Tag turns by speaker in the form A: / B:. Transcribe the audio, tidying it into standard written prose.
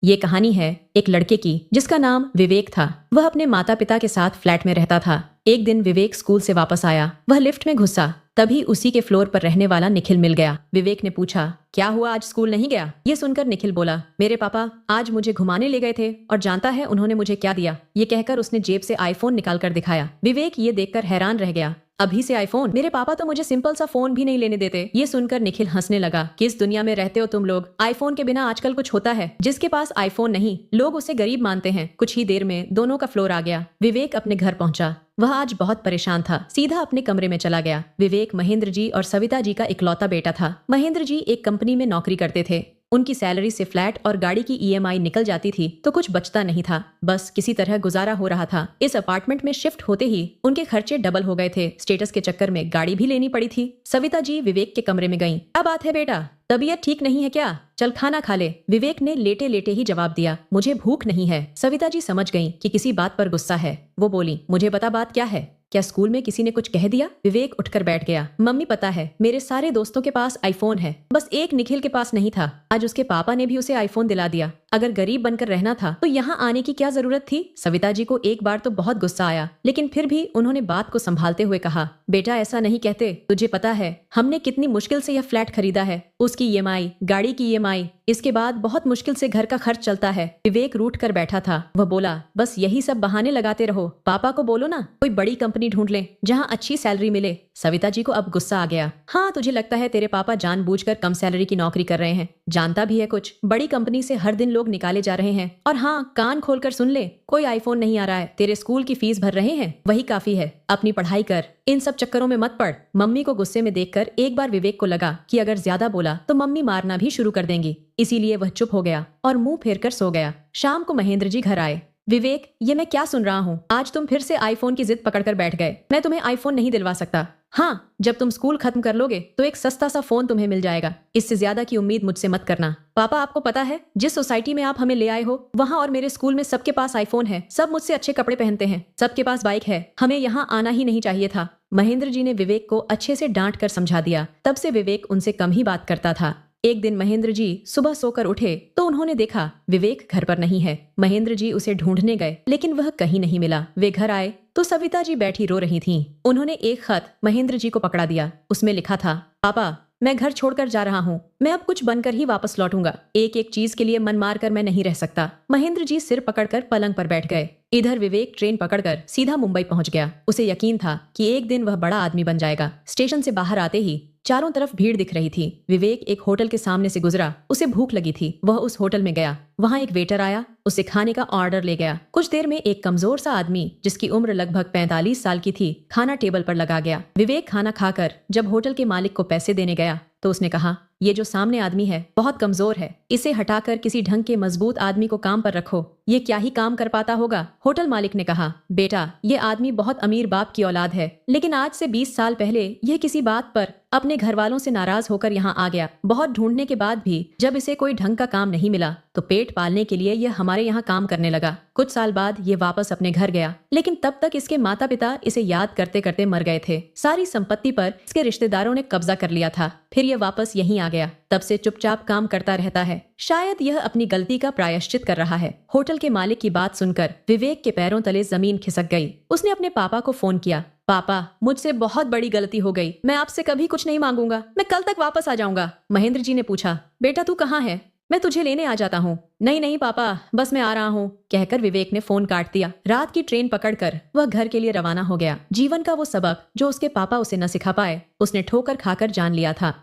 A: ये कहानी है एक लड़के की जिसका नाम विवेक था। वह अपने माता पिता के साथ फ्लैट में रहता था। एक दिन विवेक स्कूल से वापस आया। वह लिफ्ट में घुसा, तभी उसी के फ्लोर पर रहने वाला निखिल मिल गया। विवेक ने पूछा, क्या हुआ, आज स्कूल नहीं गया? ये सुनकर निखिल बोला, मेरे पापा आज मुझे घुमाने ले गए थे और जानता है उन्होंने मुझे क्या दिया? ये कहकर उसने जेब से आईफोन निकाल कर दिखाया। विवेक ये देखकर हैरान रह गया। अभी से आईफोन? मेरे पापा तो मुझे सिंपल सा फोन भी नहीं लेने देते। ये सुनकर निखिल हंसने लगा। किस दुनिया में रहते हो तुम लोग? आईफोन के बिना आजकल कुछ होता है? जिसके पास आईफोन नहीं, लोग उसे गरीब मानते हैं। कुछ ही देर में दोनों का फ्लोर आ गया। विवेक अपने घर पहुंचा। वह आज बहुत परेशान था। सीधा अपने कमरे में चला गया। विवेक महेंद्र जी और सविता जी का इकलौता बेटा था। महेंद्र जी एक कंपनी में नौकरी करते थे। उनकी सैलरी से फ्लैट और गाड़ी की ईएमआई निकल जाती थी तो कुछ बचता नहीं था। बस किसी तरह गुजारा हो रहा था। इस अपार्टमेंट में शिफ्ट होते ही उनके खर्चे डबल हो गए थे। स्टेटस के चक्कर में गाड़ी भी लेनी पड़ी थी। सविता जी विवेक के कमरे में गईं। क्या बात है बेटा, तबीयत ठीक नहीं है क्या? चल खाना खा ले। विवेक ने लेटे लेटे ही जवाब दिया, मुझे भूख नहीं है। सविता जी समझ गईं कि किसी बात पर गुस्सा है। वो बोली, मुझे बता बात क्या है? क्या स्कूल में किसी ने कुछ कह दिया? विवेक उठकर बैठ गया। मम्मी पता है मेरे सारे दोस्तों के पास आईफोन है, बस एक निखिल के पास नहीं था। आज उसके पापा ने भी उसे आईफोन दिला दिया। अगर गरीब बनकर रहना था तो यहाँ आने की क्या जरूरत थी? सविता जी को एक बार तो बहुत गुस्सा आया, लेकिन फिर भी उन्होंने बात को संभालते हुए कहा, बेटा ऐसा नहीं कहते। तुझे पता है हमने कितनी मुश्किल से यह फ्लैट खरीदा है। उसकी ईएमआई, गाड़ी की ईएमआई, इसके बाद बहुत मुश्किल से घर का खर्च चलता है। विवेक रूठ कर बैठा था। वह बोला, बस यही सब बहाने लगाते रहो। पापा को बोलो ना कोई बड़ी कंपनी ढूंढ ले जहाँ अच्छी सैलरी मिले। सविता जी को अब गुस्सा आ गया। हाँ, तुझे लगता है तेरे पापा जानबूझकर कम सैलरी की नौकरी कर रहे हैं? जानता भी है कुछ, बड़ी कंपनी से हर दिन लोग निकाले जा रहे हैं। और हाँ, कान खोलकर सुन ले, कोई आईफोन नहीं आ रहा है। तेरे स्कूल की फीस भर रहे हैं, वही काफी है। अपनी पढ़ाई कर, इन सब चक्करों में मत पड़। मम्मी को गुस्से में देखकर एक बार विवेक को लगा कि अगर ज्यादा बोला तो मम्मी मारना भी शुरू कर देंगी। इसीलिए वह चुप हो गया और मुंह फेर कर सो गया। शाम को महेंद्र जी घर आए। विवेक, ये मैं क्या सुन रहा हूँ? आज तुम फिर से आईफोन की जिद पकड़कर बैठ गए। मैं तुम्हें आईफोन नहीं दिलवा सकता। हाँ, जब तुम स्कूल खत्म कर लोगे तो एक सस्ता सा फोन तुम्हें मिल जाएगा। इससे ज्यादा की उम्मीद मुझसे मत करना। पापा, आपको पता है जिस सोसाइटी में आप हमें ले आए हो वहाँ और मेरे स्कूल में सबके पास आईफोन है। सब मुझसे अच्छे कपड़े पहनते हैं, सबके पास बाइक है। हमें यहाँ आना ही नहीं चाहिए था। महेंद्र जी ने विवेक को अच्छे से डांट कर समझा दिया। तब से विवेक उनसे कम ही बात करता था। एक दिन महेंद्र जी सुबह सोकर उठे तो उन्होंने देखा विवेक घर पर नहीं है। महेंद्र जी उसे ढूंढने गए, लेकिन वह कहीं नहीं मिला। वे घर आए तो सविता जी बैठी रो रही थीं। उन्होंने एक खत महेंद्र जी को पकड़ा दिया। उसमें लिखा था, पापा मैं घर छोड़कर जा रहा हूँ। मैं अब कुछ बनकर ही वापस लौटूंगा। एक एक चीज के लिए मन मार कर मैं नहीं रह सकता। महेंद्र जी सिर पकड़कर पलंग पर बैठ गए। इधर विवेक ट्रेन पकड़कर सीधा मुंबई पहुंच गया। उसे यकीन था कि एक दिन वह बड़ा आदमी बन जाएगा। स्टेशन से बाहर आते ही चारों तरफ भीड़ दिख रही थी। विवेक एक होटल के सामने से गुजरा। उसे भूख लगी थी। वह उस होटल में गया। वहाँ एक वेटर आया, उसे खाने का ऑर्डर ले गया। कुछ देर में एक कमजोर सा आदमी जिसकी उम्र लगभग 45 साल की थी खाना टेबल पर लगा गया। विवेक खाना खाकर जब होटल के मालिक को पैसे देने गया तो उसने कहा, ये जो सामने आदमी है बहुत कमजोर है, इसे हटाकर किसी ढंग के मजबूत आदमी को काम पर रखो। ये क्या ही काम कर पाता होगा। होटल मालिक ने कहा, बेटा ये आदमी बहुत अमीर बाप की औलाद है, लेकिन आज से 20 साल पहले यह किसी बात पर अपने घर वालों से नाराज होकर यहाँ आ गया। बहुत ढूंढने के बाद भी जब इसे कोई ढंग का काम नहीं मिला तो पेट पालने के लिए यह हमारे यहाँ काम करने लगा। कुछ साल बाद ये वापस अपने घर गया, लेकिन तब तक इसके माता पिता इसे याद करते करते मर गए थे। सारी संपत्ति पर इसके रिश्तेदारों ने कब्जा कर लिया था। फिर यह वापस यहीं आ गया। तब से चुपचाप काम करता रहता है। शायद यह अपनी गलती का प्रायश्चित कर रहा है। होटल के मालिक की बात सुनकर विवेक के पैरों तले जमीन खिसक गई। उसने अपने पापा को फोन किया, पापा मुझसे बहुत बड़ी गलती हो गई। मैं आपसे कभी कुछ नहीं मांगूंगा। मैं कल तक वापस आ जाऊंगा। महेंद्र जी ने पूछा, बेटा तू कहाँ है? मैं तुझे लेने आ जाता हूँ। नहीं नहीं पापा, बस मैं आ रहा हूँ, कहकर विवेक ने फोन काट दिया। रात की ट्रेन पकड़कर वह घर के लिए रवाना हो गया। जीवन का वो सबक जो उसके पापा उसे न सिखा पाए, उसने ठोकर खाकर जान लिया था।